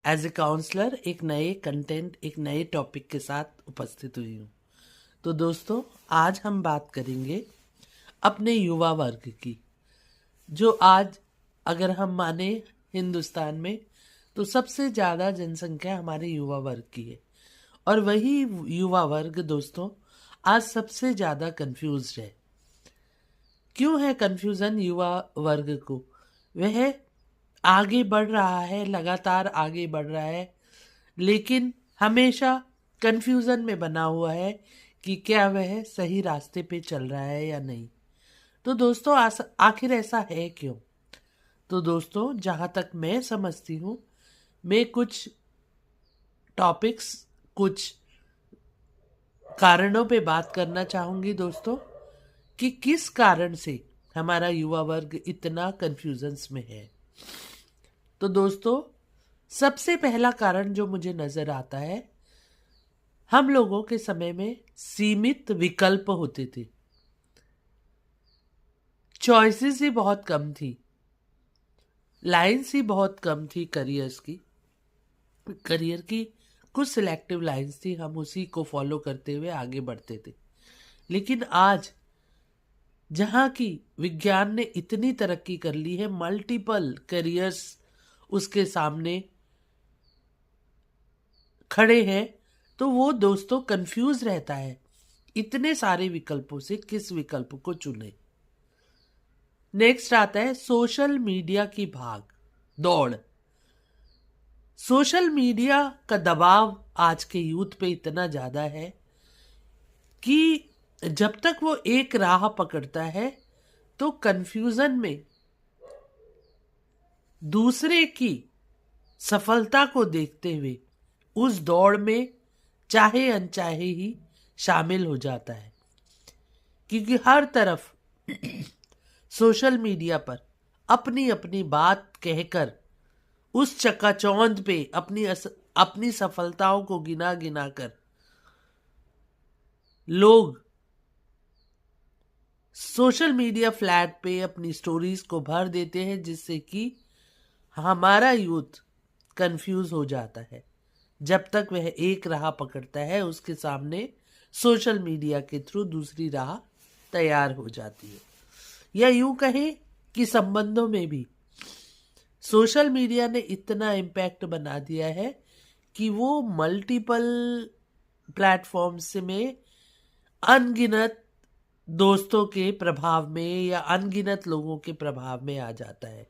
As a counsellor एक नए content, एक नए टॉपिक के साथ उपस्थित हुई हूँ। तो दोस्तों, आज हम बात करेंगे अपने युवा वर्ग की, जो आज अगर हम माने हिंदुस्तान में तो सबसे ज़्यादा जनसंख्या हमारे युवा वर्ग की है। और वही युवा वर्ग दोस्तों आज सबसे ज़्यादा कंफ्यूज्ड है। क्यों है कंफ्यूजन युवा वर्ग को? वह आगे बढ़ रहा है, लगातार आगे बढ़ रहा है, लेकिन हमेशा कंफ्यूजन में बना हुआ है कि क्या वह सही रास्ते पे चल रहा है या नहीं। तो दोस्तों आखिर ऐसा है क्यों? तो दोस्तों, जहाँ तक मैं समझती हूँ, मैं कुछ टॉपिक्स, कुछ कारणों पे बात करना चाहूँगी दोस्तों, कि किस कारण से हमारा युवा वर्ग इतना कंफ्यूजन्स में है। तो दोस्तों, सबसे पहला कारण जो मुझे नजर आता है, हम लोगों के समय में सीमित विकल्प होते थे, चॉइसेस ही बहुत कम थी, लाइंस ही बहुत कम थी करियर की कुछ सिलेक्टिव लाइंस थी, हम उसी को फॉलो करते हुए आगे बढ़ते थे। लेकिन आज जहाँ की विज्ञान ने इतनी तरक्की कर ली है, मल्टीपल करियर्स उसके सामने खड़े हैं, तो वो दोस्तों कंफ्यूज रहता है इतने सारे विकल्पों से किस विकल्प को चुने। नेक्स्ट आता है सोशल मीडिया की भाग दौड़। सोशल मीडिया का दबाव आज के यूथ पे इतना ज्यादा है कि जब तक वो एक राह पकड़ता है तो कंफ्यूजन में दूसरे की सफलता को देखते हुए उस दौड़ में चाहे अनचाहे ही शामिल हो जाता है। क्योंकि हर तरफ सोशल मीडिया पर अपनी अपनी बात कहकर उस चकाचौंध पे अपनी सफलताओं को गिना गिना कर लोग सोशल मीडिया फ्लैट पे अपनी स्टोरीज को भर देते हैं, जिससे कि हमारा यूथ कंफ्यूज हो जाता है। जब तक वह एक राह पकड़ता है, उसके सामने सोशल मीडिया के थ्रू दूसरी राह तैयार हो जाती है। या यूं कहें कि संबंधों में भी सोशल मीडिया ने इतना इम्पैक्ट बना दिया है कि वो मल्टीपल प्लेटफॉर्म्स में अनगिनत दोस्तों के प्रभाव में या अनगिनत लोगों के प्रभाव में आ जाता है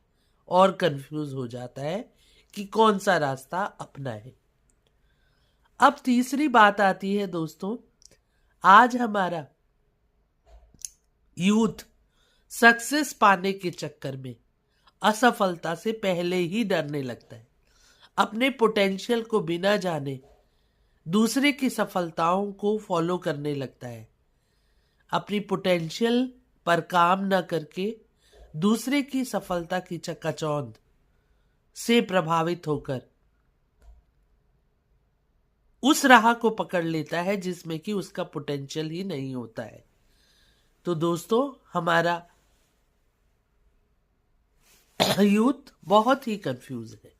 और कंफ्यूज हो जाता है कि कौन सा रास्ता अपनाए। अब तीसरी बात आती है दोस्तों, आज हमारा यूथ सक्सेस पाने के चक्कर में असफलता से पहले ही डरने लगता है। अपने पोटेंशियल को बिना जाने दूसरे की सफलताओं को फॉलो करने लगता है। अपनी पोटेंशियल पर काम न करके दूसरे की सफलता की चकाचौंध से प्रभावित होकर उस राह को पकड़ लेता है जिसमें कि उसका पोटेंशियल ही नहीं होता है। तो दोस्तों, हमारा यूथ बहुत ही कंफ्यूज है।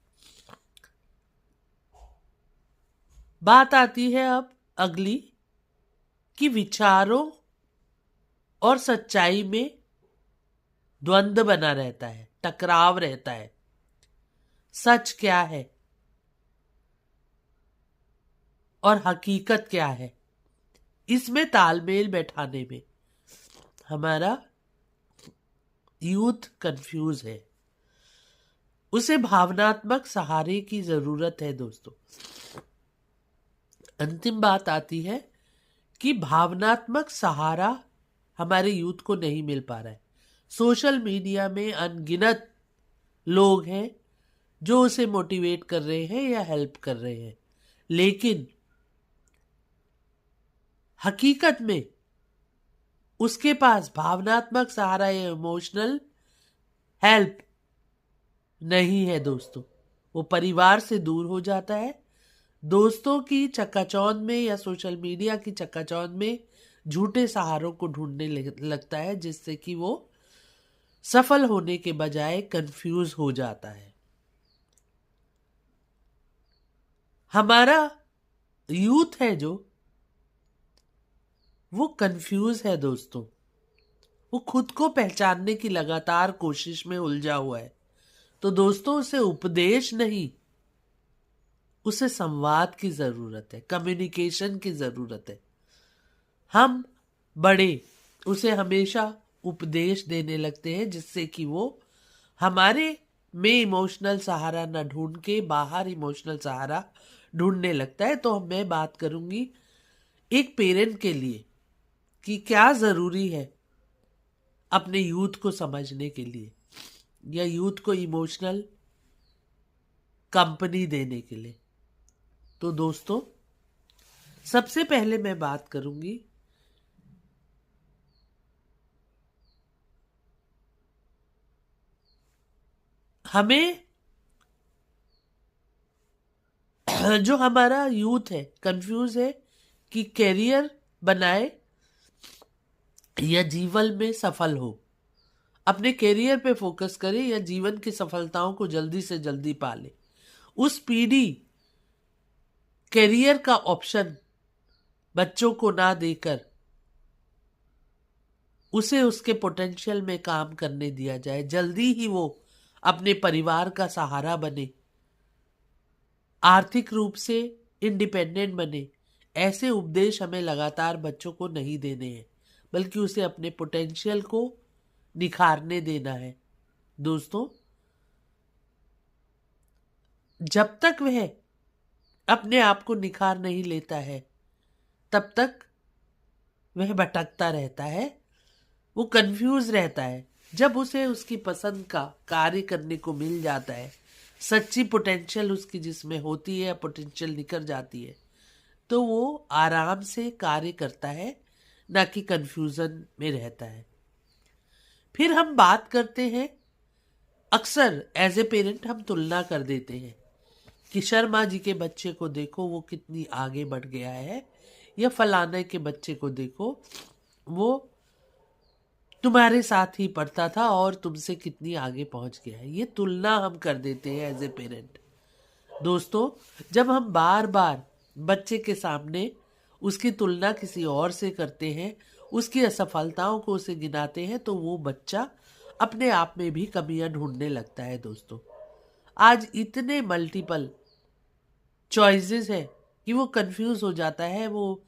बात आती है अब अगली, कि विचारों और सच्चाई में द्वंद्व बना रहता है, टकराव रहता है। सच क्या है और हकीकत क्या है, इसमें तालमेल बैठाने में हमारा यूथ कंफ्यूज है। उसे भावनात्मक सहारे की जरूरत है दोस्तों। अंतिम बात आती है कि भावनात्मक सहारा हमारे यूथ को नहीं मिल पा रहा है। सोशल मीडिया में अनगिनत लोग हैं जो उसे मोटिवेट कर रहे हैं या हेल्प कर रहे हैं, लेकिन हकीकत में उसके पास भावनात्मक सहारा या इमोशनल हेल्प नहीं है दोस्तों। वो परिवार से दूर हो जाता है, दोस्तों की चकाचौंध में या सोशल मीडिया की चकाचौंध में झूठे सहारों को ढूंढने लगता है, जिससे कि वो सफल होने के बजाय कंफ्यूज हो जाता है। हमारा यूथ है जो, वो कंफ्यूज है दोस्तों। वो खुद को पहचानने की लगातार कोशिश में उलझा हुआ है। तो दोस्तों, उसे उपदेश नहीं, उसे संवाद की जरूरत है, कम्युनिकेशन की जरूरत है। हम बड़े उसे हमेशा उपदेश देने लगते हैं, जिससे कि वो हमारे में इमोशनल सहारा न ढूंढ के बाहर इमोशनल सहारा ढूंढने लगता है। तो मैं बात करूंगी एक पेरेंट के लिए कि क्या जरूरी है अपने यूथ को समझने के लिए, या यूथ को इमोशनल कंपनी देने के लिए। तो दोस्तों, सबसे पहले मैं बात करूंगी हमें जो हमारा यूथ है कंफ्यूज है कि कैरियर बनाए या जीवन में सफल हो। अपने कैरियर पे फोकस करे या जीवन की सफलताओं को जल्दी से जल्दी पाले। उस पीढ़ी कैरियर का ऑप्शन बच्चों को ना देकर उसे उसके पोटेंशियल में काम करने दिया जाए, जल्दी ही वो अपने परिवार का सहारा बने, आर्थिक रूप से इंडिपेंडेंट बने। ऐसे उपदेश हमें लगातार बच्चों को नहीं देने हैं, बल्कि उसे अपने पोटेंशियल को निखारने देना है। दोस्तों, जब तक वह अपने आप को निखार नहीं लेता है, तब तक वह भटकता रहता है, वो कंफ्यूज रहता है। जब उसे उसकी पसंद का कार्य करने को मिल जाता है, सच्ची पोटेंशियल उसकी जिसमें होती है, पोटेंशियल निकल जाती है, तो वो आराम से कार्य करता है, ना कि कंफ्यूजन में रहता है। फिर हम बात करते हैं, अक्सर एज ए पेरेंट हम तुलना कर देते हैं कि शर्मा जी के बच्चे को देखो वो कितनी आगे बढ़ गया है, या फलाने के बच्चे को देखो वो तुम्हारे साथ ही पढ़ता था और तुमसे कितनी आगे पहुंच गया है। ये तुलना हम कर देते हैं एज ए पेरेंट। दोस्तों, जब हम बार बार बच्चे के सामने उसकी तुलना किसी और से करते हैं, उसकी असफलताओं को उसे गिनाते हैं, तो वो बच्चा अपने आप में भी कमियां ढूंढने लगता है। दोस्तों, आज इतने मल्टीपल चॉइसेस है कि वो कंफ्यूज हो जाता है। वो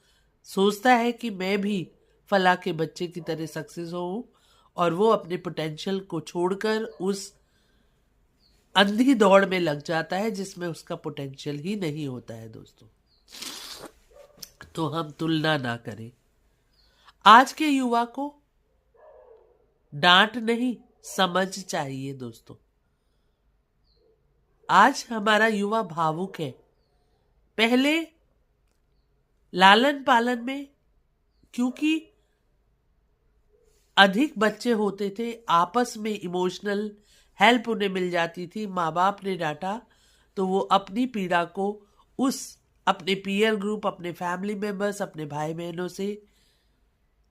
सोचता है कि मैं भी फला के बच्चे की तरह सक्सेस होऊं, और वो अपने पोटेंशियल को छोड़कर उस अंधी दौड़ में लग जाता है जिसमें उसका पोटेंशियल ही नहीं होता है। दोस्तों, तो हम तुलना ना करें। आज के युवा को डांट नहीं, समझ चाहिए। दोस्तों, आज हमारा युवा भावुक है। पहले लालन पालन में क्योंकि अधिक बच्चे होते थे, आपस में इमोशनल हेल्प उन्हें मिल जाती थी। माँ बाप ने डांटा तो वो अपनी पीड़ा को उस अपने पीयर ग्रुप, अपने फैमिली मेंबर्स, अपने भाई बहनों से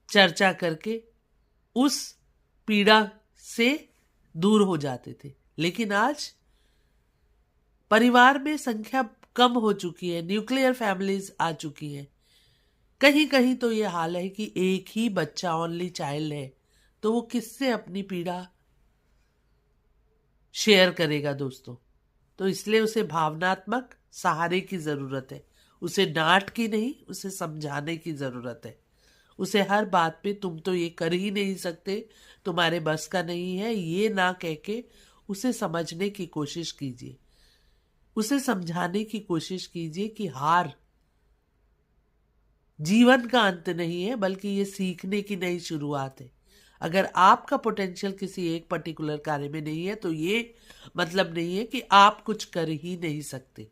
चर्चा करके उस पीड़ा से दूर हो जाते थे। लेकिन आज परिवार में संख्या कम हो चुकी है, न्यूक्लियर फैमिलीज आ चुकी हैं। कहीं कहीं तो ये हाल है कि एक ही बच्चा, ओनली चाइल्ड है, तो वो किससे अपनी पीड़ा शेयर करेगा। दोस्तों, तो इसलिए उसे भावनात्मक सहारे की जरूरत है। उसे डांट की नहीं, उसे समझाने की जरूरत है। उसे हर बात पे तुम तो ये कर ही नहीं सकते, तुम्हारे बस का नहीं है, ये ना कह के उसे समझने की कोशिश कीजिए। उसे समझाने की कोशिश कीजिए कि हार जीवन का अंत नहीं है, बल्कि ये सीखने की नई शुरुआत है। अगर आपका पोटेंशियल किसी एक पर्टिकुलर कार्य में नहीं है, तो ये मतलब नहीं है कि आप कुछ कर ही नहीं सकते।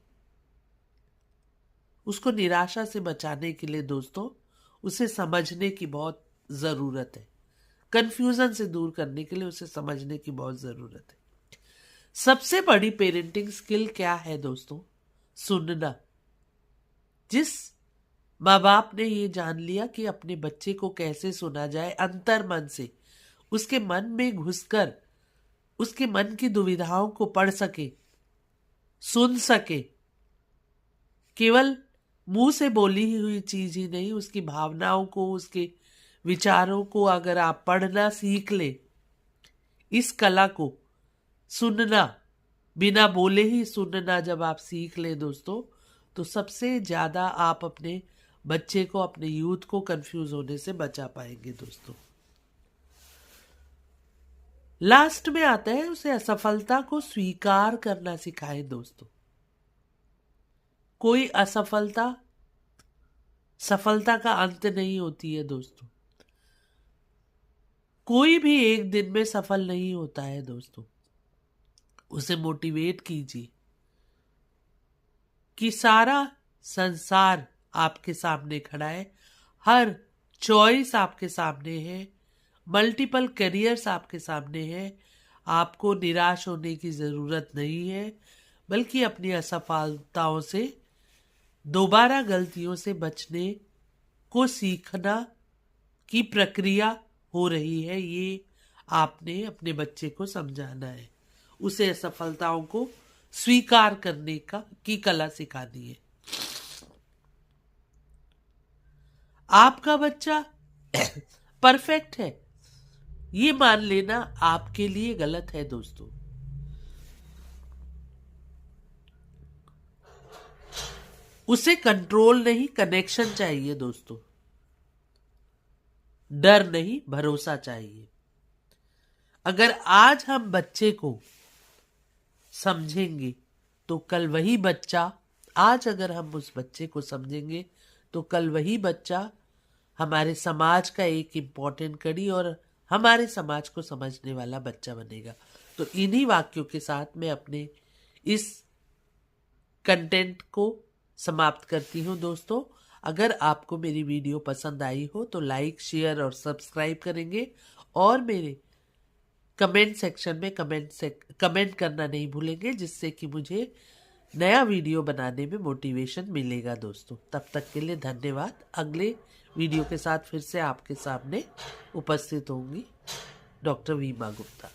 उसको निराशा से बचाने के लिए दोस्तों, उसे समझने की बहुत जरूरत है। कंफ्यूजन से दूर करने के लिए उसे समझने की बहुत जरूरत है। सबसे बड़ी पेरेंटिंग स्किल क्या है दोस्तों? सुनना। जिस माँ बाप ने ये जान लिया कि अपने बच्चे को कैसे सुना जाए, अंतर मन से उसके मन में घुसकर उसके मन की दुविधाओं को पढ़ सके, सुन सके, केवल मुंह से बोली हुई चीज ही नहीं, उसकी भावनाओं को, उसके विचारों को अगर आप पढ़ना सीख ले, इस कला को सुनना, बिना बोले ही सुनना जब आप सीख ले दोस्तों, तो सबसे ज्यादा आप अपने बच्चे को, अपने यूथ को कंफ्यूज होने से बचा पाएंगे दोस्तों। लास्ट में आता है उसे असफलता को स्वीकार करना सिखाए दोस्तों। कोई असफलता सफलता का अंत नहीं होती है दोस्तों। कोई भी एक दिन में सफल नहीं होता है दोस्तों। उसे मोटिवेट कीजिए कि सारा संसार आपके सामने खड़ा है, हर चॉइस आपके सामने है, मल्टीपल करियर्स आपके सामने हैं। आपको निराश होने की जरूरत नहीं है, बल्कि अपनी असफलताओं से, दोबारा गलतियों से बचने को सीखना की प्रक्रिया हो रही है। ये आपने अपने बच्चे को समझाना है, उसे असफलताओं को स्वीकार करने की कला सिखानी है। आपका बच्चा परफेक्ट है ये मान लेना आपके लिए गलत है दोस्तों। उसे कंट्रोल नहीं, कनेक्शन चाहिए दोस्तों। डर नहीं, भरोसा चाहिए। अगर आज हम बच्चे को समझेंगे तो कल वही बच्चा, आज अगर हम उस बच्चे को समझेंगे तो कल वही बच्चा हमारे समाज का एक इम्पॉर्टेंट कड़ी और हमारे समाज को समझने वाला बच्चा बनेगा। तो इन्हीं वाक्यों के साथ मैं अपने इस कंटेंट को समाप्त करती हूँ दोस्तों। अगर आपको मेरी वीडियो पसंद आई हो तो लाइक, शेयर और सब्सक्राइब करेंगे, और मेरे कमेंट सेक्शन में कमेंट करना नहीं भूलेंगे, जिससे कि मुझे नया वीडियो बनाने में मोटिवेशन मिलेगा दोस्तों। तब तक के लिए धन्यवाद। अगले वीडियो के साथ फिर से आपके सामने उपस्थित होंगी डॉक्टर वीमा गुप्ता।